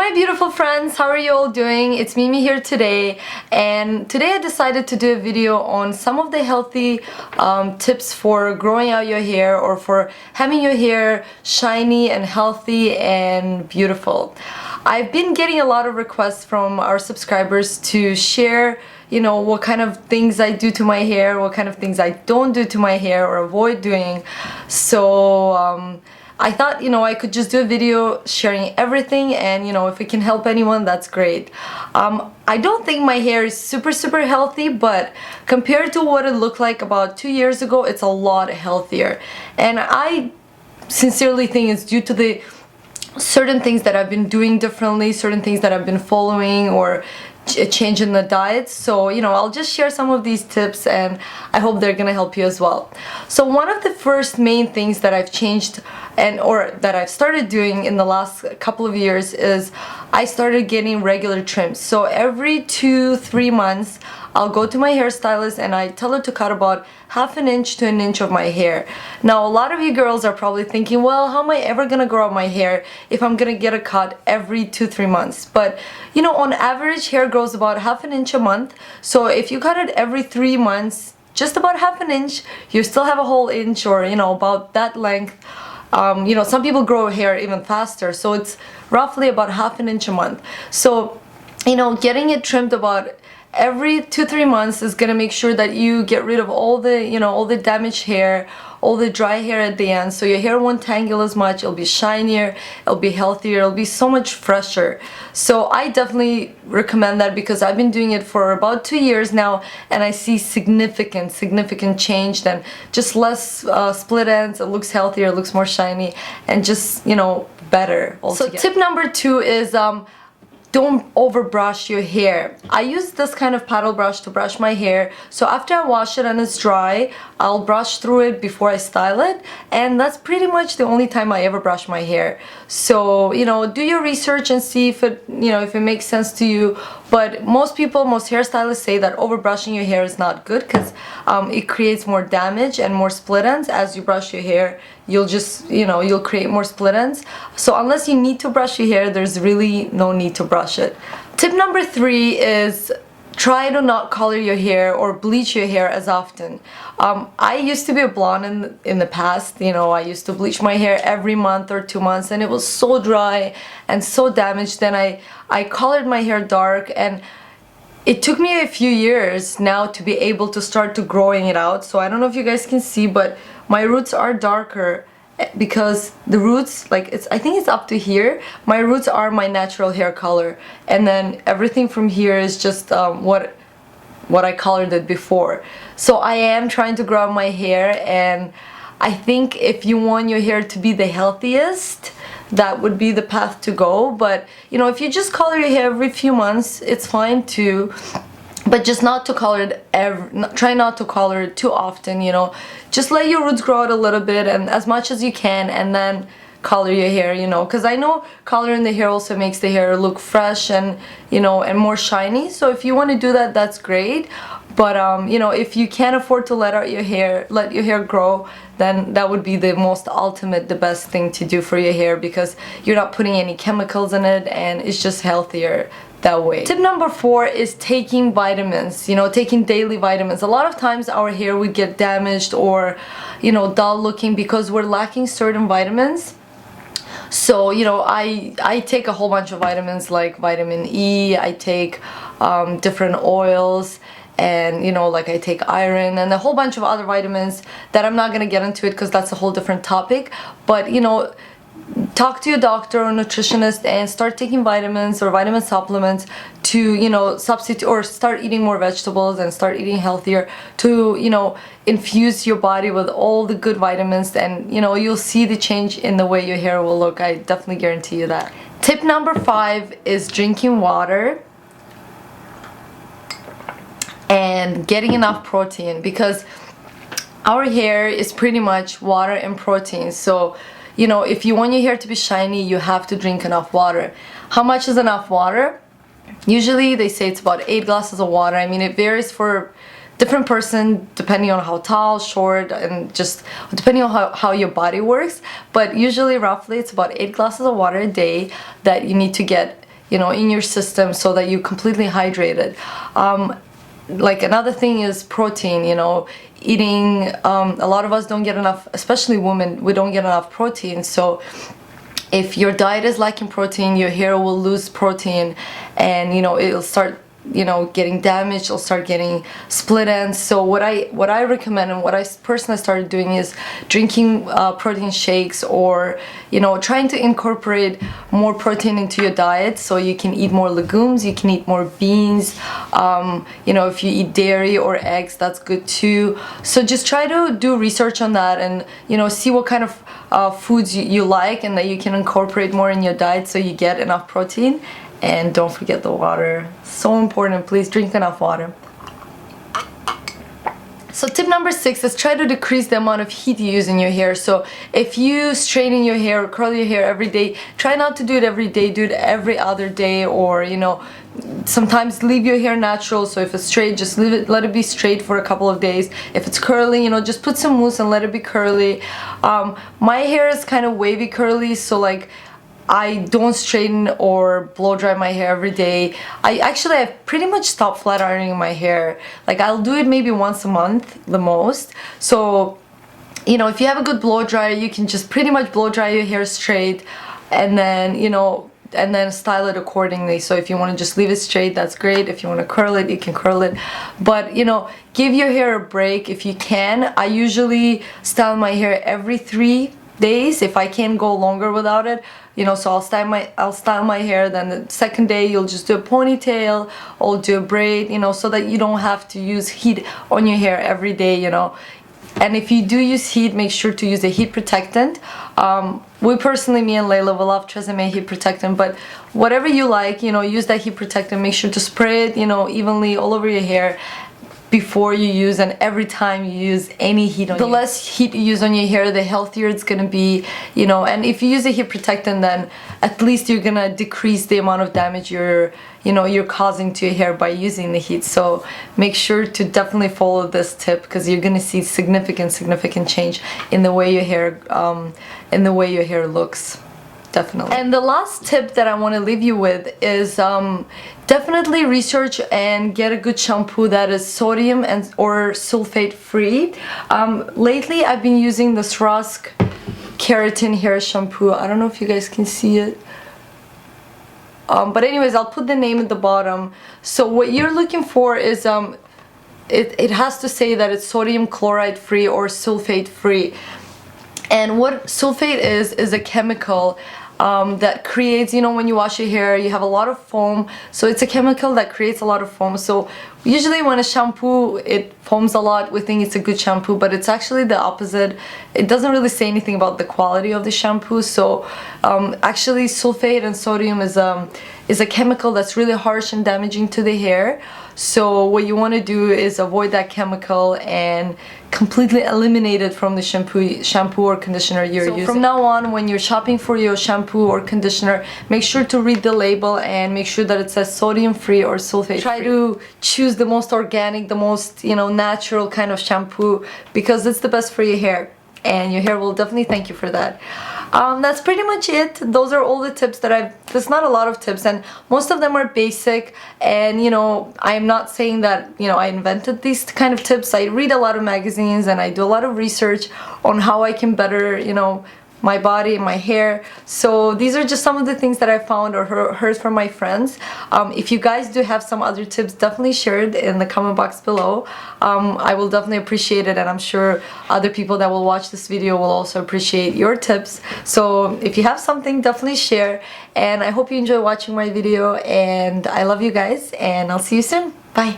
my beautiful friends, how are you all doing? It's Mimi here today, and today I decided to do a video on some of the healthy tips for growing out your hair or for having your hair shiny and healthy and beautiful. I've been getting a lot of requests from our subscribers to share what kind of things I do to my hair, what kind of things I don't do to my hair or avoid doing. So I thought, I could just do a video sharing everything, and if it can help anyone, that's great. I don't think my hair is super healthy, but compared to what it looked like about 2 years ago, it's a lot healthier. And I sincerely think it's due to the certain things that I've been doing differently, certain things that I've been following, or a change in the diet. So I'll just share some of these tips, and I hope they're gonna help you as well. So one of the first main things that I've changed or that I've started doing in the last couple of years is I started getting regular trims. So every 2-3 months I'll go to my hairstylist and I tell her to cut about 1/2 inch to 1 inch of my hair. Now a lot of you girls are probably thinking, well, how am I ever gonna grow out my hair if I'm gonna get a cut every 2-3 months? But on average, hair grows about 1/2 inch a month. So if you cut it every 3 months, just about 1/2 inch, you still have a whole inch, or about that length. Some people grow hair even faster, so it's roughly about 1/2 inch a month. So getting it trimmed about every 2-3 months is gonna make sure that you get rid of all the damaged hair, all the dry hair at the end, so your hair won't tangle as much. It'll be shinier, it'll be healthier, it'll be so much fresher. So I definitely recommend that because I've been doing it for about 2 years now, and I see significant change. Then just less split ends, it looks healthier, it looks more shiny, and just better altogether. So tip number 2 is don't overbrush your hair. I use this kind of paddle brush to brush my hair. So after I wash it and it's dry, I'll brush through it before I style it, and that's pretty much the only time I ever brush my hair. So do your research and see if it makes sense to you. But most hairstylists say that overbrushing your hair is not good because it creates more damage and more split ends. As you brush your hair, you'll just you'll create more split ends. So unless you need to brush your hair, there's really no need to brush it. Tip number 3 is try to not color your hair or bleach your hair as often. I used to be a blonde in the past. I used to bleach my hair every month or 2 months, and it was so dry and so damaged. Then I colored my hair dark, and it took me a few years now to be able to start to growing it out. So I don't know if you guys can see, but my roots are darker because the roots, I think it's up to here. My roots are my natural hair color, and then everything from here is just what I colored it before. So I am trying to grow out my hair, and I think if you want your hair to be the healthiest, that would be the path to go. But if you just color your hair every few months, it's fine too. But just not to color it try not to color it too often. Just let your roots grow out a little bit and as much as you can, and then color your hair, because I know coloring the hair also makes the hair look fresh and and more shiny. So if you want to do that, that's great. But if you can't afford to let your hair grow, then that would be the most ultimate, the best thing to do for your hair, because you're not putting any chemicals in it, and it's just healthier that way. Tip number 4 is taking vitamins, taking daily vitamins. A lot of times our hair would get damaged or dull looking because we're lacking certain vitamins. So I take a whole bunch of vitamins like vitamin E, I take different oils, and I take iron and a whole bunch of other vitamins that I'm not gonna get into it because that's a whole different topic. But talk to your doctor or nutritionist and start taking vitamins or vitamin supplements to substitute, or start eating more vegetables and start eating healthier to infuse your body with all the good vitamins, and you'll see the change in the way your hair will look. I definitely guarantee you that. Tip number 5 is drinking water and getting enough protein, because our hair is pretty much water and protein. So if you want your hair to be shiny, you have to drink enough water. How much is enough water? Usually they say it's about 8 glasses of water. I mean, it varies for different person depending on how tall, short, and just depending on how your body works. But usually roughly it's about 8 glasses of water a day that you need to get you know, in your system so that you're completely hydrated. Like another thing is protein, you know, eating, a lot of us don't get enough, especially women, we don't get enough protein. So if your diet is lacking protein, your hair will lose protein, and you know, it'll start, you know, getting damaged, it'll start getting split ends. So what I recommend and what I personally started doing is drinking protein shakes, or you know, trying to incorporate more protein into your diet, so you can eat more legumes, you can eat more beans, you know, if you eat dairy or eggs, that's good too. So just try to do research on that, and you know, see what kind of foods you like and that you can incorporate more in your diet so you get enough protein. And don't forget the water, so important. Please drink enough water. So tip number 6 is try to decrease the amount of heat you use in your hair. So if you straighten your hair or curl your hair every day, try not to do it every day, do it every other day, or you know, sometimes leave your hair natural. So if it's straight, just leave it, let it be straight for a couple of days. If it's curly, you know, just put some mousse and let it be curly. My hair is kind of wavy curly, so like I don't straighten or blow dry my hair every day. I've pretty much stopped flat ironing my hair. Like I'll do it maybe once a month the most. So you know, if you have a good blow dryer, you can just pretty much blow dry your hair straight, and then you know, and then style it accordingly. So if you want to just leave it straight, that's great. If you want to curl it, you can curl it. But you know, give your hair a break if you can. I usually style my hair every 3 days if I can't go longer without it, you know. So I'll style my hair, then the second day you'll just do a ponytail or do a braid, you know, so that you don't have to use heat on your hair every day, you know. And if you do use heat, make sure to use a heat protectant. We personally, me and Layla, we love Treseme heat protectant, but whatever you like, you know, use that heat protectant. Make sure to spray it, you know, evenly all over your hair before you use and every time you use any heat on the less heat you use on your hair, the healthier it's gonna be, you know. And if you use a heat protectant, then at least you're gonna decrease the amount of damage you're causing to your hair by using the heat. So make sure to definitely follow this tip, because you're gonna see significant change in the way your hair looks. Definitely. And the last tip that I want to leave you with is definitely research and get a good shampoo that is sodium and or sulfate free. Lately I've been using this Rusk Keratin hair shampoo. I don't know if you guys can see it. But anyways, I'll put the name at the bottom. So what you're looking for is it has to say that it's sodium chloride free or sulfate free. And what sulfate is a chemical that creates, you know, when you wash your hair, you have a lot of foam. So it's a chemical that creates a lot of foam. So usually when a shampoo, it foams a lot, we think it's a good shampoo, but it's actually the opposite. It doesn't really say anything about the quality of the shampoo. So actually sulfate and sodium is a chemical that's really harsh and damaging to the hair. So what you want to do is avoid that chemical and completely eliminate it from the shampoo or conditioner you're using. From now on, when you're shopping for your shampoo or conditioner, make sure to read the label and make sure that it says sodium free or sulfate free. Try to choose the most organic, the most, you know, natural kind of shampoo, because it's the best for your hair, and your hair will definitely thank you for that. That's pretty much it. Those are all the tips that there's not a lot of tips, and most of them are basic. And you know, I'm not saying that, you know, I invented these kind of tips. I read a lot of magazines and I do a lot of research on how I can better, you know, my body and my hair. So these are just some of the things that I found or heard from my friends. If you guys do have some other tips, definitely share it in the comment box below. I will definitely appreciate it, and I'm sure other people that will watch this video will also appreciate your tips. So if you have something, definitely share, and I hope you enjoy watching my video, and I love you guys, and I'll see you soon. Bye.